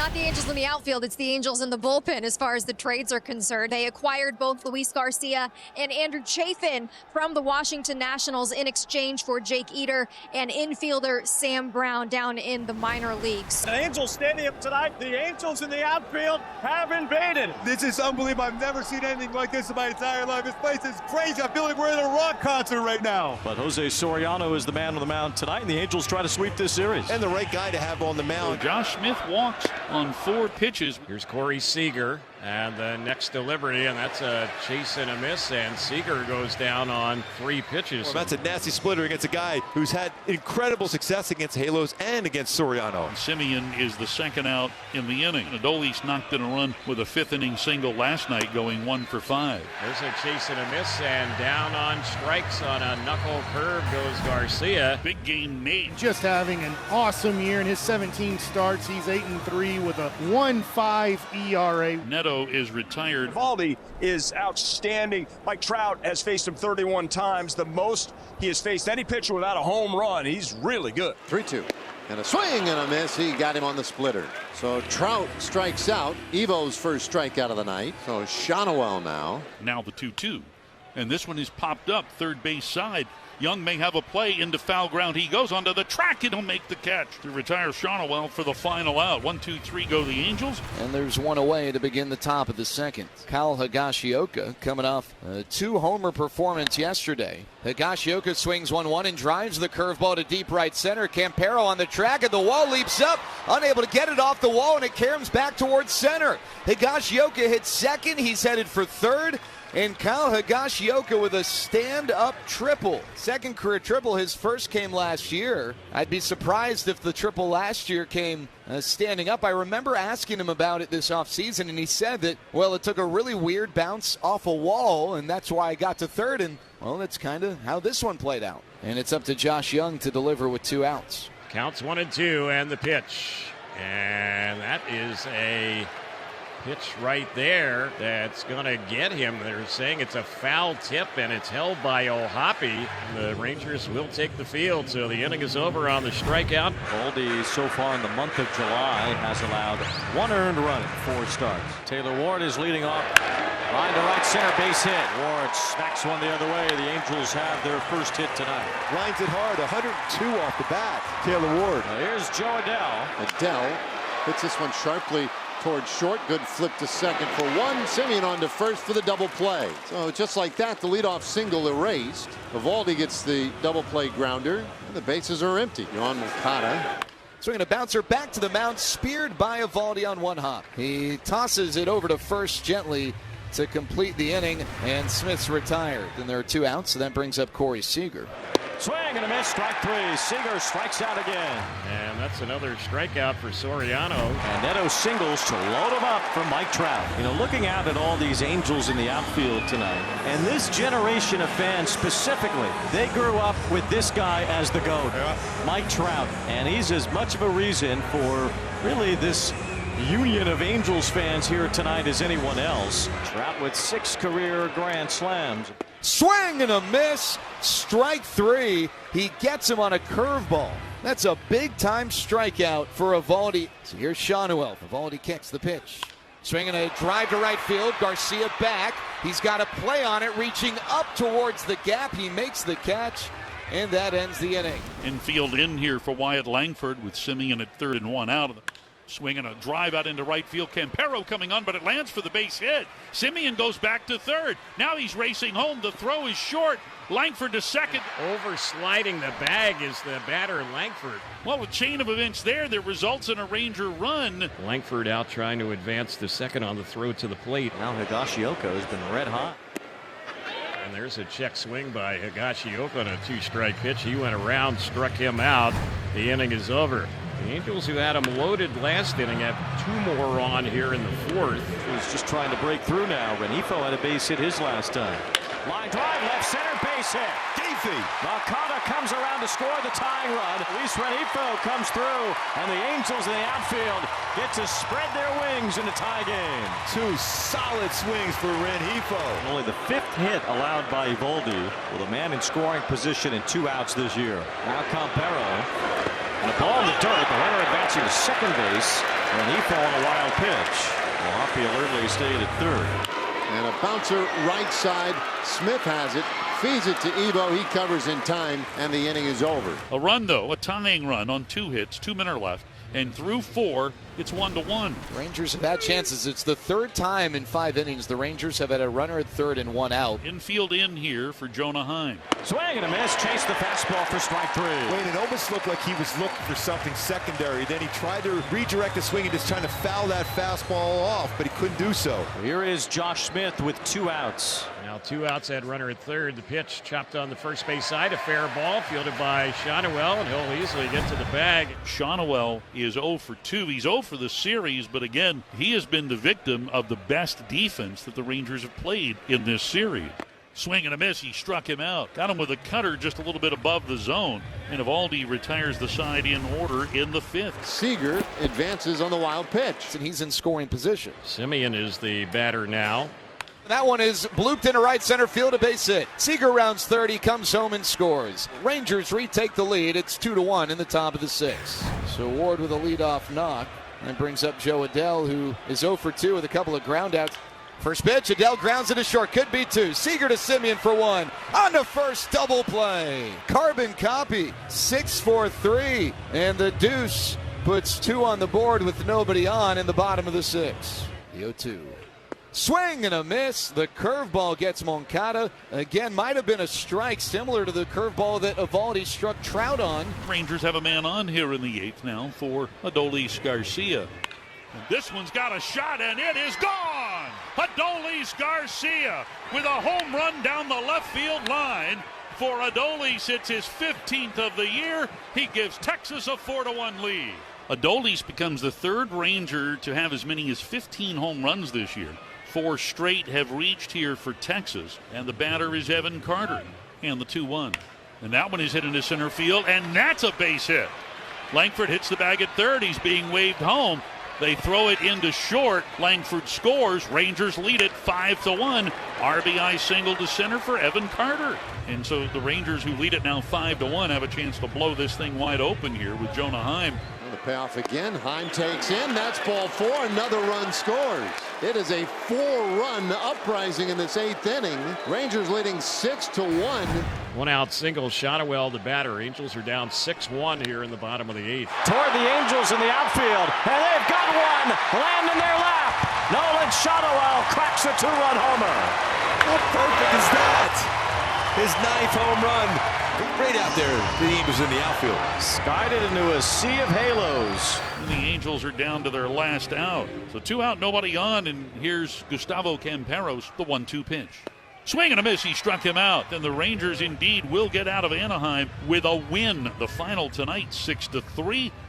not the Angels in the outfield, it's the Angels in the bullpen as far as the trades are concerned. They acquired both Luis Garcia and Andrew Chafin from the Washington Nationals in exchange for Jake Eder and infielder Sam Brown down in the minor leagues. At Angel Stadium tonight, the Angels in the outfield have invaded. This is unbelievable. I've never seen anything like this in my entire life. This place is crazy. I feel like we're at a rock concert right now. But Jose Soriano is the man on the mound tonight, and the Angels try to sweep this series. And the right guy to have on the mound. So Josh Smith walks on 4 pitches. Here's Corey Seager, and the next delivery, and that's a chase and a miss, and Seager goes down on 3 pitches. Well, that's a nasty splitter against a guy who's had incredible success against Halos and against Soriano. Semien is the second out in the inning. Adolis knocked in a run with a 5th inning single last night, going 1 for 5. There's a chase and a miss, and down on strikes on a knuckle curve goes Garcia. Big game made. Just having an awesome year in his 17 starts. He's 8-3 with a 1.5 ERA. Neto is retired. Valdi is outstanding. Mike Trout has faced him 31 times, the most he has faced any pitcher without a home run. He's really good. 3-2. And a swing and a miss. He got him on the splitter. So Trout strikes out. Evo's first strikeout of the night. So Shonowell now. Now the 2-2. And this one is popped up third base side. Young may have a play into foul ground. He goes onto the track and he'll make the catch to retire Shonowell for the final out. 1-2-3 go the Angels. And there's one away to begin the top of the second. Kyle Higashioka coming off a 2-homer performance yesterday. Higashioka swings 1-1 and drives the curveball to deep right center. Campero on the track and the wall leaps up, unable to get it off the wall, and it caroms back towards center. Higashioka hits second. He's headed for third. And Kyle Higashioka with a stand-up triple. Second career triple. His first came last year. I'd be surprised if the triple last year came standing up. I remember asking him about it this offseason, and he said that, well, it took a really weird bounce off a wall, and that's why I got to third. And, well, that's kind of how this one played out. And it's up to Josh Young to deliver with 2 outs. Counts 1-2, and the pitch. And that is a pitch right there that's going to get him. They're saying it's a foul tip, and it's held by O'Hoppe. The Rangers will take the field, so the inning is over on the strikeout. Goldie, so far in the month of July, has allowed 1 earned run in 4 starts. Taylor Ward is leading off. Line to right center, base hit. Ward smacks one the other way. The Angels have their first hit tonight. Lines it hard, 102 off the bat. Taylor Ward. Now here's Joe Adell. Adell hits this one sharply towards short. Good flip to second for 1. Semien on to first for the double play. So just like that, the leadoff single erased. Evaldi gets the double play grounder, and the bases are empty. Yohan Moncada. Swinging a bouncer back to the mound, speared by Evaldi on 1 hop. He tosses it over to first gently to complete the inning, and Smith's retired. And there are 2 outs, so that brings up Corey Seager. Swing and a miss, strike 3. Seager strikes out again. And that's another strikeout for Soriano. And Neto singles to load him up for Mike Trout. You know, looking out at all these Angels in the outfield tonight, and this generation of fans specifically, they grew up with this guy as the GOAT, Mike Trout. And he's as much of a reason for really this union of Angels fans here tonight as anyone else. Trout with 6 career grand slams. Swing and a miss. Strike 3. He gets him on a curveball. That's a big-time strikeout for Evaldi. So here's Shonowell. Evaldi kicks the pitch. Swinging a drive to right field. Garcia back. He's got a play on it, reaching up towards the gap. He makes the catch, and that ends the inning. Infield in here for Wyatt Langford with Semien at third and 1 out. Swinging a drive out into right field. Campero coming on, but it lands for the base hit. Semien goes back to third. Now he's racing home. The throw is short. Langford to second. Over sliding the bag is the batter, Langford. Well, a chain of events there that results in a Ranger run. Langford out trying to advance to second on the throw to the plate. Now Higashioka has been red hot. And there's a check swing by Higashioka on a 2-strike pitch. He went around, struck him out. The inning is over. The Angels, who had him loaded last inning, have 2 more on here in the 4th. He's just trying to break through now. Renifo had a base hit his last time. Line drive, left center, base hit. Gaethje. Moncada comes around to score the tying run. Luis Renifo comes through, and the Angels in the outfield get to spread their wings in the tie game. 2 solid swings for Renifo. Only the 5th hit allowed by Evaldi, with a man in scoring position and 2 outs this year. Now Campero. And a ball in the dirt. The runner advancing to second base. And he fouled a wild pitch. Well, Hopfield early stayed at third. And a bouncer right side. Smith has it. Feeds it to Evo. He covers in time, and the inning is over. A run, though, a tying run on 2 hits, 2 men are left. And through 4, it's 1-1. Rangers have had chances. It's the third time in 5 innings the Rangers have had a runner at third and 1 out. Infield in here for Jonah Heim. Swing and a miss. Chase the fastball for strike 3. Wait, it almost looked like he was looking for something secondary. Then he tried to redirect the swing and just trying to foul that fastball off, but he couldn't do so. Here is Josh Smith with 2 outs. Now 2 outs, that runner at third. The pitch chopped on the first base side. A fair ball fielded by Shonwell, and he'll easily get to the bag. Shonwell is 0 for 2. He's 0 for the series, but again, he has been the victim of the best defense that the Rangers have played in this series. Swing and a miss. He struck him out. Got him with a cutter just a little bit above the zone. And Eovaldi retires the side in order in the 5th. Seager advances on the wild pitch. And he's in scoring position. Simeon is the batter now. That one is blooped into right center field, a base hit. Seager rounds third, he comes home and scores. Rangers retake the lead. It's 2-1 in the top of the 6th. So Ward with a leadoff knock. That brings up Joe Adell, who is 0 for 2 with a couple of groundouts. First pitch, Adell grounds it to short. Could be 2. Seager to Simeon for 1. On to first, double play. Carbon copy, 6-4-3. And the deuce puts 2 on the board with nobody on in the bottom of the 6th. The 0-2. Swing and a miss. The curveball gets Moncada. Again, might have been a strike similar to the curveball that Eovaldi struck Trout on. Rangers have a man on here in the 8th now for Adolis Garcia. And this one's got a shot, and it is gone! Adolis Garcia with a home run down the left field line. For Adolis, it's his 15th of the year. He gives Texas a 4-1 lead. Adolis becomes the 3rd Ranger to have as many as 15 home runs this year. 4 straight have reached here for Texas, and the batter is Evan Carter. And the 2-1. And that one is hit into center field, and that's a base hit. Langford hits the bag at third. He's being waved home. They throw it into short. Langford scores. Rangers lead it 5-1. RBI single to center for Evan Carter. And so the Rangers, who lead it now 5-1, have a chance to blow this thing wide open here with Jonah Heim. The payoff again. Heim takes in. That's ball 4. Another run scores. It is a 4-run uprising in this 8th inning. Rangers leading 6-1. 1 out single. Shonwell, the batter. Angels are down 6-1 here in the bottom of the 8th. Toward the Angels in the outfield. And they've got one. Land in their lap. Nolan Shonwell cracks a 2-run homer. How perfect is that? His 9th home run. Right out there, the Angels in the outfield. Skied it into a sea of halos. And the Angels are down to their last out. So 2 out, nobody on, and here's Gustavo Camperos, the 1-2 pitch. Swing and a miss, he struck him out. Then the Rangers indeed will get out of Anaheim with a win. The final tonight, 6-3.